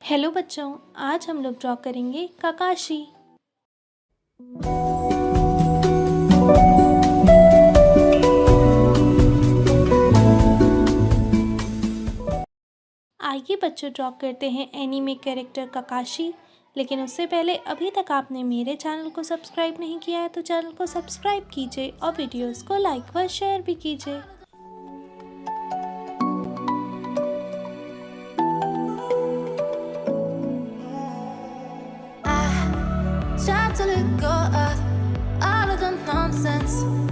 Hello बच्चों, आज हम लोग ड्रॉ करेंगे काकाशी। आइए बच्चों ड्रॉ करते हैं एनीमे कैरेक्टर काकाशी। लेकिन उससे पहले अभी तक आपने मेरे चैनल को सब्सक्राइब नहीं किया है तो चैनल को सब्सक्राइब कीजिए और वीडियोस को लाइक व शेयर भी कीजिए। Try to let go of all of the nonsense.